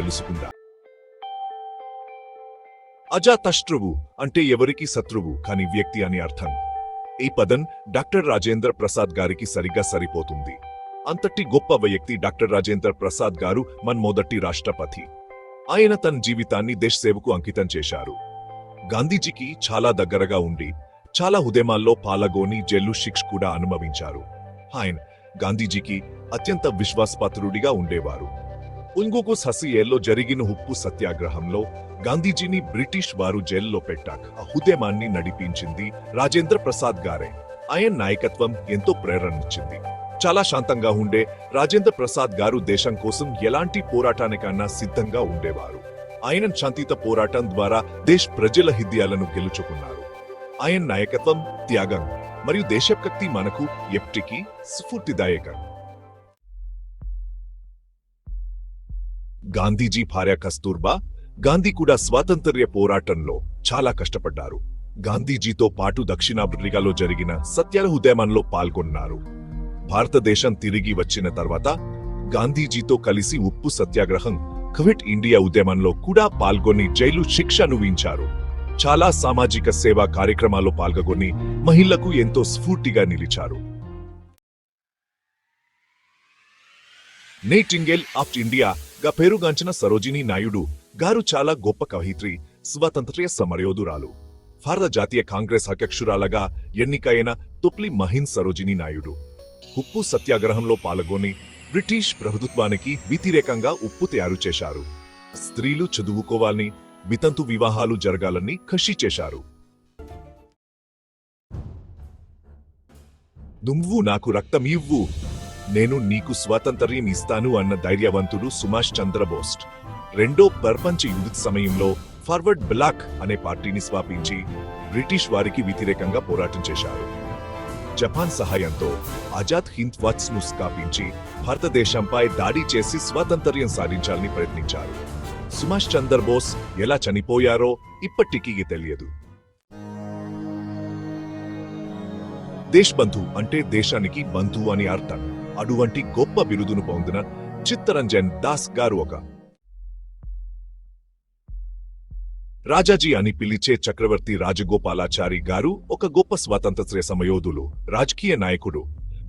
తెలుసుకుందాం. అజాతశత్రువు అంటే ఎవరికి శత్రువు కాని వ్యక్తి అని అర్థం. ఈ పదం డాక్టర్ రాజేంద్ర ప్రసాద్ గారికి సరిగ్గా సరిపోతుంది. అంతటి గొప్ప వ్యక్తి డాక్టర్ రాజేంద్ర ప్రసాద్ గారు మన మొదటి రాష్ట్రపతి. ఆయన తన జీవితాన్ని దేశ సేవకు అంకితం చేశారు. గాంధీజీకి చాలా దగ్గరగా ఉండి చాలా ఉద్యమాల్లో పాల్గొని జైలు శిక్ష కూడా అనుభవించారు. ఆయన గాంధీజీకి అత్యంత విశ్వాసపాత్రుడిగా ఉండేవారు. 1967లో జరిగిన ఉప్పు సత్యాగ్రహంలో గాంధీజీని బ్రిటిష్ వారు జైల్లో పెట్టాక ఆ ఉద్యమాన్ని నడిపించింది రాజేంద్ర ప్రసాద్ గారే. ఆయన నాయకత్వం ఎంతో ప్రేరణించింది. చాలా శాంతంగా ఉండే రాజేంద్ర ప్రసాద్ గారు దేశం కోసం ఎలాంటి పోరాటానికన్నా సిద్ధంగా ఉండేవారు. ఆయన శాంతియుత పోరాటం ద్వారా దేశ ప్రజల హృదయాలను గెలుచుకున్నారు. ఆయన నాయకత్వం, త్యాగం మరియు దేశభక్తి మనకు ఎప్పటికీ స్ఫూర్తిదాయకం. గాంధీజీ భార్య కస్తూర్బా గాంధీ కూడా స్వాతంత్ర్య పోరాటంలో చాలా కష్టపడ్డారు. గాంధీజీతో పాటు దక్షిణాఫ్రికాలో జరిగిన సత్యాల ఉద్యమంలో పాల్గొన్నారు. భారతదేశం తిరిగి వచ్చిన తర్వాత గాంధీజీతో కలిసి ఉప్పు సత్యాగ్రహం, క్విట్ ఇండియా ఉద్యమంలో కూడా పాల్గొని జైలు శిక్ష అనుభవించారు. చాలా సామాజిక సేవా కార్యక్రమాల్లో పాల్గొని మహిళలకు ఎంతో స్ఫూర్తిగా నిలిచారు. నైటింగేల్ ఆఫ్ ఇండియా గా పేరుగాంచిన సరోజినీ నాయుడు గారు చాలా గొప్ప కవయిత్రి, స్వాతంత్ర్య సమరయోధురాలు. భారత జాతీయ కాంగ్రెస్ అధ్యక్షురాలగా ఎన్నికైన తొలి మహిళ సరోజినీ నాయుడు. ఉప్పు సత్యాగ్రహంలో పాల్గొని బ్రిటిష్ ప్రభుత్వానికి వ్యతిరేకంగా ఉప్పు తయారు చేశారు. స్త్రీలు చదువుకోవాలని, వితంతు వివాహాలు జరగాలని కృషి చేశారు. నువ్వు నాకు రక్తం ఇవ్వు, నేను నీకు స్వాతంత్ర్యం ఇస్తాను అన్న ధైర్యవంతుడు సుభాష్ చంద్రబోస్. రెండో ప్రపంచ యుద్ధ సమయంలో ఫార్వర్డ్ బ్లాక్ అనే పార్టీని స్థాపించి బ్రిటిష్ వారికి వ్యతిరేకంగా పోరాటం చేశారు. జపాన్ సహాయంతో ఆజాద్ హింద్ ఫౌజ్ ను స్థాపించి భారతదేశంపై దాడి చేసి స్వాతంత్ర్యం సాధించాలని ప్రయత్నించారు. సుభాష్ చంద్రబోస్ ఎలా చనిపోయారో ఇప్పటికీ తెలియదు. దేశబంధు అంటే దేశానికి బంధు అని అర్థం. అటువంటి గొప్ప బిరుదును పొందిన చిత్తరంజన్ దాస్ గారు ఒక రాజాజీ అని పిలిచే చక్రవర్తి రాజగోపాలాచారి గారు ఒక గొప్ప స్వాతంత్ర్య సమయోధులు, రాజకీయ నాయకుడు.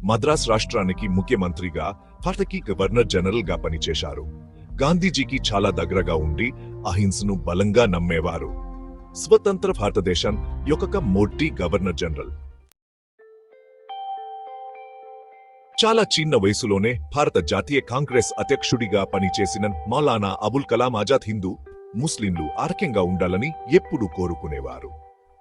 మద్రాస్ రాష్ట్రానికి ముఖ్యమంత్రిగా, భారతకి గవర్నర్ జనరల్ గా పనిచేశారు. గాంధీజీకి చాలా దగ్గరగా ఉండి అహింసను బలంగా నమ్మేవారు. స్వతంత్ర భారతదేశం యొక్క మొదటి గవర్నర్ జనరల్. చాలా చిన్న వయసులోనే భారత జాతీయ కాంగ్రెస్ అధ్యక్షుడిగా పనిచేసిన మౌలానా అబుల్ కలాం ఆజాద్ హిందూ, ముస్లింలు ఆరోగ్యంగా ఉండాలని ఎప్పుడూ కోరుకునేవారు.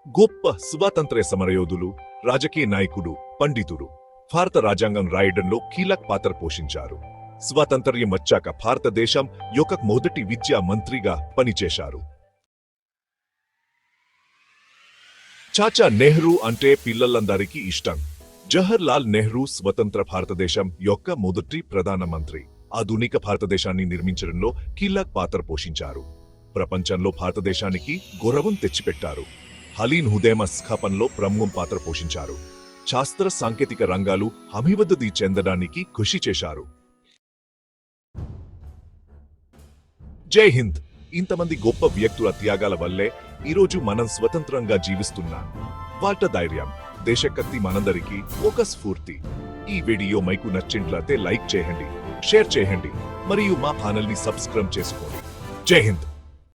గొప్ప స్వాతంత్ర్య సమరయోధులు, రాజకీయ నాయకుడు, పండితుడు. భారత రాజ్యాంగం రాయడంలో కీలక పాత్ర పోషించారు. స్వాతంత్ర్యం వచ్చాక భారతదేశం యొక్క మొదటి విద్యా మంత్రిగా పనిచేశారు. చాచా నెహ్రూ అంటే పిల్లలందరికీ ఇష్టం. జవహర్ లాల్ నెహ్రూ స్వతంత్ర భారతదేశం యొక్క మొదటి ప్రధానమంత్రి. ఆధునిక భారతదేశాన్ని నిర్మించడంలో కీలక పాత్ర పోషించారు. ప్రపంచంలో భారతదేశానికి గౌరవం తెచ్చిపెట్టారు. హలీన్ ఉద్యమ స్థాపనలో ప్రముఖ పాత్ర పోషించారు. శాస్త్ర సాంకేతిక రంగాలు అభివృద్ధి చెందడానికి కృషి చేశారు. జై హింద్. ఇంతమంది గొప్ప వ్యక్తుల త్యాగాల వల్లే ఈరోజు మనం స్వతంత్రంగా జీవిస్తున్నాం. వాళ్ళ ధైర్యం, దేశభక్తి మనందరికీ ఒక స్ఫూర్తి. ఈ వీడియో మీకు నచ్చినట్లయితే లైక్ చేయండి, షేర్ చేయండి మరియు మా ఛానల్ ని సబ్స్క్రైబ్ చేసుకోండి. జై హింద్.